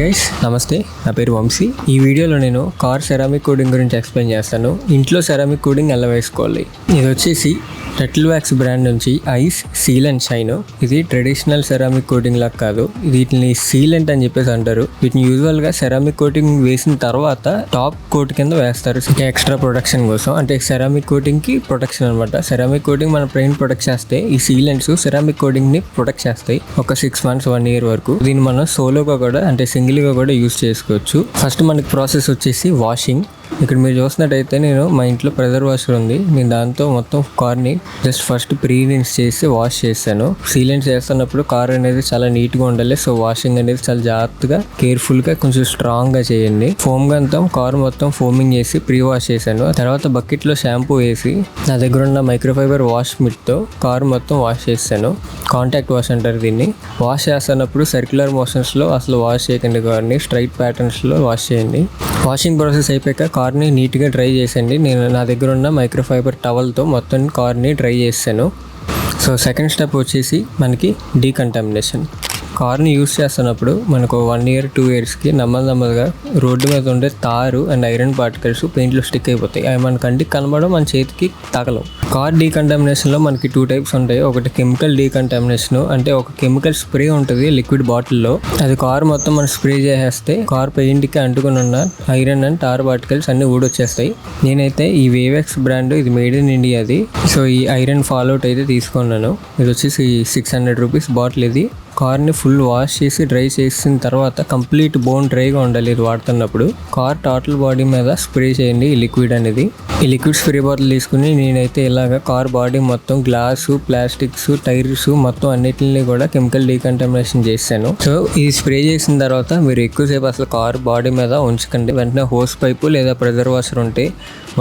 Guys, నమస్తే. నా పేరు వంశీ. ఈ వీడియోలో నేను కార్ సెరామిక్ కోటింగ్ గురించి ఎక్స్ప్లెయిన్ చేస్తాను. ఇంట్లో సెరామిక్ కోటింగ్ ఎలా వేసుకోవాలి. ఇది వచ్చేసి టర్టిల్ వ్యాక్స్ బ్రాండ్ నుంచి ఐస్ సీల్ అండ్ షైన్. ఇది ట్రెడిషనల్ సెరామిక్ కోటింగ్ లాగా కాదు, వీటిని సీలెంట్ అని చెప్పేసి అంటారు. వీటిని యూజువల్ గా సెరామిక్ కోటింగ్ వేసిన తర్వాత టాప్ కోట్ కింద వేస్తారు, ఎక్స్ట్రా ప్రొటెక్షన్ కోసం. అంటే సెరామిక్ కోటింగ్ కి ప్రొటెక్షన్ అనమాట. సెరామిక్ కోటింగ్ మన బ్రెయిన్ ప్రొటెక్ట్ చేస్తే, ఈ సీలెంట్స్ సెరామిక్ కోటింగ్ ని ప్రొటెక్ట్ చేస్తాయి ఒక 6 months 1 year వరకు. దీన్ని మనం సోలోగా కూడా అంటే సింగిల్ గా కూడా యూజ్ చేసుకోవచ్చు. ఫస్ట్ మనకి ప్రాసెస్ వచ్చేసి వాషింగ్. ఇక్కడ మీరు చూసినట్టయితే నేను మా ఇంట్లో ప్రెజర్ వాషర్ ఉంది. నేను దాంతో మొత్తం కార్ని జస్ట్ ఫస్ట్ ప్రీ రిన్స్ చేసి వాష్ చేశాను. సీలెంట్ చేస్తున్నప్పుడు కార్ అనేది చాలా నీట్ గా ఉండాలి. సో వాషింగ్ అనేది చాలా జాగ్రత్తగా కేర్ఫుల్ గా కొంచెం స్ట్రాంగ్ గా చేయండి. ఫోమ్ గంతో కార్ మొత్తం ఫోమింగ్ చేసి ప్రీ వాష్ చేశాను. తర్వాత బకెట్ లో షాంపూ వేసి నా దగ్గర ఉన్న మైక్రోఫైబర్ వాష్ మిట్ తో కార్ మొత్తం వాష్ చేశాను. కాంటాక్ట్ వాష్ అంటారు దీన్ని. వాష్ చేస్తున్నప్పుడు సర్క్యులర్ మోషన్స్ లో అసలు వాష్ చేయకండి, కార్ని స్ట్రైట్ ప్యాటర్న్స్ లో వాష్ చేయండి. వాషింగ్ ప్రాసెస్ అయిపోయాక కార్ని నీట్గా డ్రై చేసండి. నేను నా దగ్గర ఉన్న మైక్రోఫైబర్ టవల్తో మొత్తం కార్ని డ్రై చేశాను. సో సెకండ్ స్టెప్ వచ్చేసి మనకి డీకంటామినేషన్. కార్ని యూస్ చేస్తున్నప్పుడు మనకు 1 year 2 yearsకి నెమ్మదిగా రోడ్డు మీద ఉండే తారు అండ్ ఐరన్ పార్టికల్స్ పెయింట్లో స్టిక్ అయిపోతాయి. అవి మన కంటికి కనబడడం, మన చేతికి తగలవు. కార్ డీకంటామినేషన్లో మనకి 2 types ఉంటాయి. ఒకటి కెమికల్ డీకంటామినేషన్, అంటే ఒక కెమికల్ స్ప్రే ఉంటుంది లిక్విడ్ బాటిల్లో. అది కార్ మొత్తం మనం స్ప్రే చేసేస్తే కార్ పెయింట్కి అంటుకుని ఉన్న ఐరన్ అండ్ టార్ పార్టికల్స్ అన్ని ఊడొచ్చేస్తాయి. నేనైతే ఈ వేవెక్స్ బ్రాండ్, ఇది మేడ్ ఇన్ ఇండియాది. సో ఈ ఐరన్ ఫాల్అవుట్ అయితే తీసుకున్నాను. ఇది వచ్చేసి 600 rupees బాటిల్. ఇది కార్ని ఫుల్ వాష్ చేసి డ్రై చేసిన తర్వాత కంప్లీట్ బోన్ డ్రైగా ఉండాలి. ఇది వాడుతున్నప్పుడు కార్ టోటల్ బాడీ మీద స్ప్రే చేయండి ఈ లిక్విడ్ అనేది. ఈ లిక్విడ్ స్ప్రే బాటిల్ తీసుకుని నేనైతే ఇలాగ కార్ బాడీ మొత్తం గ్లాసు, ప్లాస్టిక్స్, టైర్స్ మొత్తం అన్నిటిని కూడా కెమికల్ డీకంటామినేషన్ చేశాను. సో ఇది స్ప్రే చేసిన తర్వాత మీరు ఎక్కువసేపు అసలు కార్ బాడీ మీద ఉంచకండి. వెంటనే హోస్ పైపు లేదా ప్రెజర్ వాషర్ ఉంటే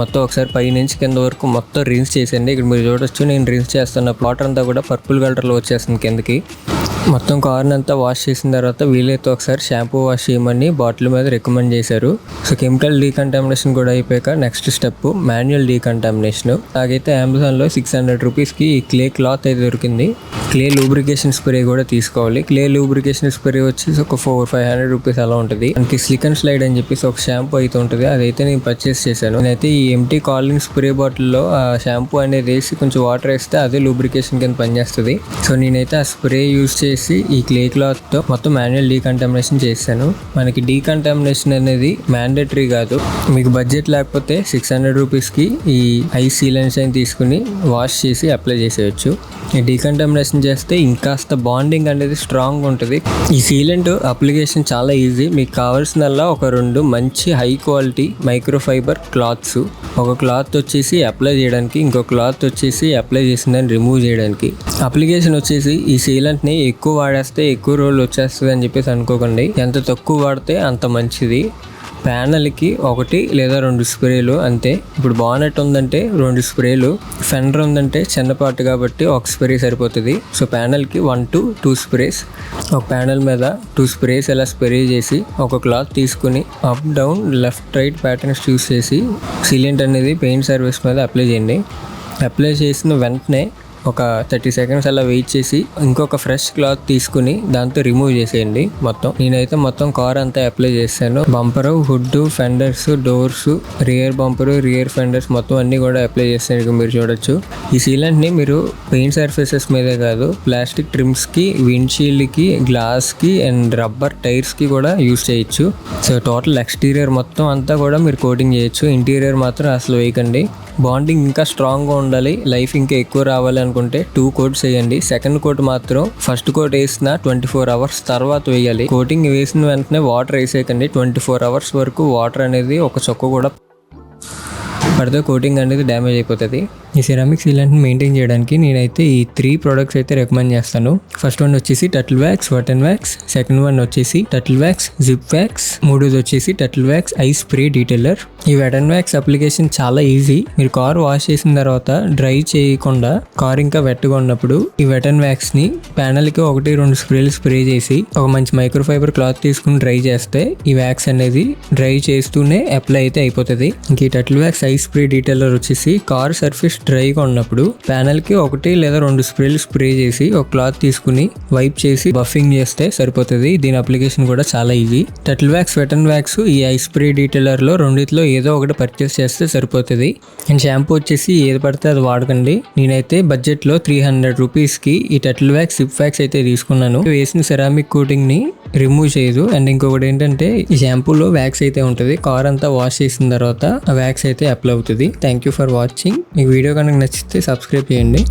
మొత్తం ఒకసారి పై నుంచి కింద వరకు మొత్తం రిన్స్ చేసేయండి. ఇక్కడ మీరు చూడొచ్చు, నేను రిన్స్ చేస్తున్న వాటర్ అంతా కూడా పర్పుల్ కలర్లో వచ్చేస్తుంది కిందకి. మొత్తం కార్ని అంతా వాష్ చేసిన తర్వాత వీలైతే ఒకసారి షాంపూ వాష్ చేయమని బాటిల్ మీద రికమెండ్ చేశారు. సో కెమికల్ డీకంటామినేషన్ కూడా అయిపోయాక నెక్స్ట్ స్టెప్ మాన్యువల్ డీకంటామినేషన్. నాకైతే అమెజాన్లో 600 rupeesకి ఈ క్లే క్లాత్ అయితే దొరికింది. క్లే లూబ్రికేషన్ స్ప్రే కూడా తీసుకోవాలి. క్లే లూబ్రికేషన్ స్ప్రే వచ్చేసి ఒక 400-500 rupees అలా ఉంటుంది. మనకి స్లిక్ అండ్ స్లైడ్ అని చెప్పేసి ఒక షాంపూ అయితే ఉంటుంది, అదైతే నేను పర్చేస్ చేశాను. నేనైతే ఈ ఎంటీ కాలింగ్ స్ప్రే బాటిల్లో ఆ షాంపూ అనేది వేసి కొంచెం వాటర్ వేస్తే అదే లూబ్రికేషన్ కింద పనిచేస్తుంది. సో నేనైతే ఆ స్ప్రే యూజ్ చేసి ఈ క్లే క్లాత్తో మొత్తం మాన్యువల్ డీకంటామినేషన్ చేశాను. మనకి డీకంటామినేషన్ అనేది మ్యాండేటరీ కాదు. మీకు బడ్జెట్ లేకపోతే 600 rupeesకి ఈ ఐస్ సీలెంట్స్ అని తీసుకుని వాష్ చేసి అప్లై చేసేయచ్చు. ఈ డీకంటామినేషన్ చేస్తే ఇంకాస్త బాండింగ్ అనేది స్ట్రాంగ్ ఉంటుంది. ఈ సీలెంట్ అప్లికేషన్ చాలా ఈజీ. మీకు కావాల్సినల్లా ఒక 2 మంచి హై క్వాలిటీ మైక్రోఫైబర్ క్లాత్స్, ఒక క్లాత్ వచ్చేసి అప్లై చేయడానికి, ఇంకో క్లాత్ వచ్చేసి అప్లై చేసిందని రిమూవ్ చేయడానికి. అప్లికేషన్ వచ్చేసి ఈ సీలెంట్ని ఎక్కువ వాడేస్తే ఎక్కువ రోజులు వచ్చేస్తుంది అని చెప్పేసి అనుకోకండి. ఎంత తక్కువ వాడితే అంత మంచిది. ప్యానల్కి 1 లేదా 2 స్ప్రేలు అంతే. ఇప్పుడు బానెట్ ఉందంటే 2 స్ప్రేలు, ఫెండర్ ఉందంటే చిన్నపాటు కాబట్టి 1 స్ప్రే సరిపోతుంది. సో ప్యానల్కి 1 to 2 స్ప్రేస్. ఒక ప్యానల్ మీద 2 స్ప్రేస్ ఇలా స్ప్రే చేసి ఒక క్లాత్ తీసుకుని up down left right patterns చూస్ చేసి సీలెంట్ అనేది పెయింట్ సర్ఫేస్ మీద అప్లై చేయండి. అప్లై చేసిన వెంటనే ఒక 30 seconds అలా వెయిట్ చేసి ఇంకొక ఫ్రెష్ క్లాత్ తీసుకుని దాంతో రిమూవ్ చేసేయండి మొత్తం. నేనైతే మొత్తం కార్ అంతా అప్లై చేశాను. Bumper, hood, fenders, doors, rear bumper, rear fenders మొత్తం అన్ని కూడా అప్లై చేస్తాను. మీరు చూడొచ్చు. ఈ సీలెంట్ని మీరు పెయింట్ సర్ఫేసెస్ మీదే కాదు, ప్లాస్టిక్ ట్రిమ్స్కి, విండ్షీల్డ్కి, గ్లాస్కి అండ్ రబ్బర్ టైర్స్కి కూడా యూస్ చేయొచ్చు. సో టోటల్ ఎక్స్టీరియర్ మొత్తం అంతా కూడా మీరు కోటింగ్ చేయొచ్చు. ఇంటీరియర్ మాత్రం అసలు వేయకండి. బాండింగ్ ఇంకా స్ట్రాంగ్గా ఉండాలి, లైఫ్ ఇంకా ఎక్కువ రావాలి అనుకుంటే 2 coats వేయండి. సెకండ్ కోట్ మాత్రం ఫస్ట్ కోట్ వేసిన 24 hours తర్వాత వేయాలి. కోటింగ్ వేసిన వెంటనే వాటర్ వేసేయకండి. 24 hours వరకు వాటర్ అనేది ఒక చుక్క కూడా పడితే కోటింగ్ అనేది డ్యామేజ్ అయిపోతుంది. ఈ సెరామిక్ సీలెంట్ని మెయింటైన్ చేయడానికి నేనైతే ఈ 3 products అయితే రికమెండ్ చేస్తాను. ఫస్ట్ వన్ వచ్చేసి Turtle Wax wet and wax, second one వచ్చేసి టర్టిల్ వ్యాక్స్ జిప్ వ్యాక్స్, మూడోది వచ్చేసి Turtle Wax ice spray detailer. ఈ వెట్ అండ్ వ్యాక్స్ అప్లికేషన్ చాలా ఈజీ. మీరు కార్ వాష్ చేసిన తర్వాత డ్రై చేయకుండా కార్ ఇంకా వెట్గా ఉన్నప్పుడు ఈ వెట్ అండ్ వ్యాక్స్ ని ప్యానల్కి 1-2 స్ప్రేలు స్ప్రే చేసి ఒక మంచి మైక్రోఫైబర్ క్లాత్ తీసుకుని డ్రై చేస్తే ఈ వ్యాక్స్ అనేది డ్రై చేస్తూనే అప్లై అయితే అయిపోతుంది. ఇంక ఈ టర్టిల్ వ్యాక్స్ ఐ స్ప్రే డీటెయిలర్ వచ్చేసి కార్ సర్ఫేస్ డ్రైగా ఉన్నప్పుడు ప్యానెల్ కి 1 లేదా 2 స్ప్రేలు స్ప్రే చేసి ఒక క్లాత్ తీసుకుని వైప్ చేసి బఫింగ్ చేస్తే సరిపోతుంది. దీని అప్లికేషన్ కూడా చాలా easy. Turtle Wax, wet and wax, ఈ ఐ స్ప్రే డీటెయిలర్ లో రెండిట్లో ఏదో ఒకటి పర్చేస్ చేస్తే సరిపోతుంది. అండ్ షాంపూ వచ్చేసి ఏది పడితే అది వాడకండి. నేనైతే బడ్జెట్ లో 300 రూపీస్ కి ఈ టర్టిల్ వ్యాక్స్, సిప్ వ్యాక్స్ అయితే తీసుకున్నాను. వేసిన సెరామిక్ కోటింగ్ ని రిమూవ్ చేయదు. అండ్ ఇంకొకటి ఏంటంటే ఈ షాంపూలో వ్యాక్స్ అయితే ఉంటుంది. కార్ అంతా వాష్ చేసిన తర్వాత ఆ వ్యాక్స్ అయితే అప్లై అవుతుంది. Thank you for watching. మీకు వీడియో కనుక నచ్చితే సబ్స్క్రైబ్ చేయండి.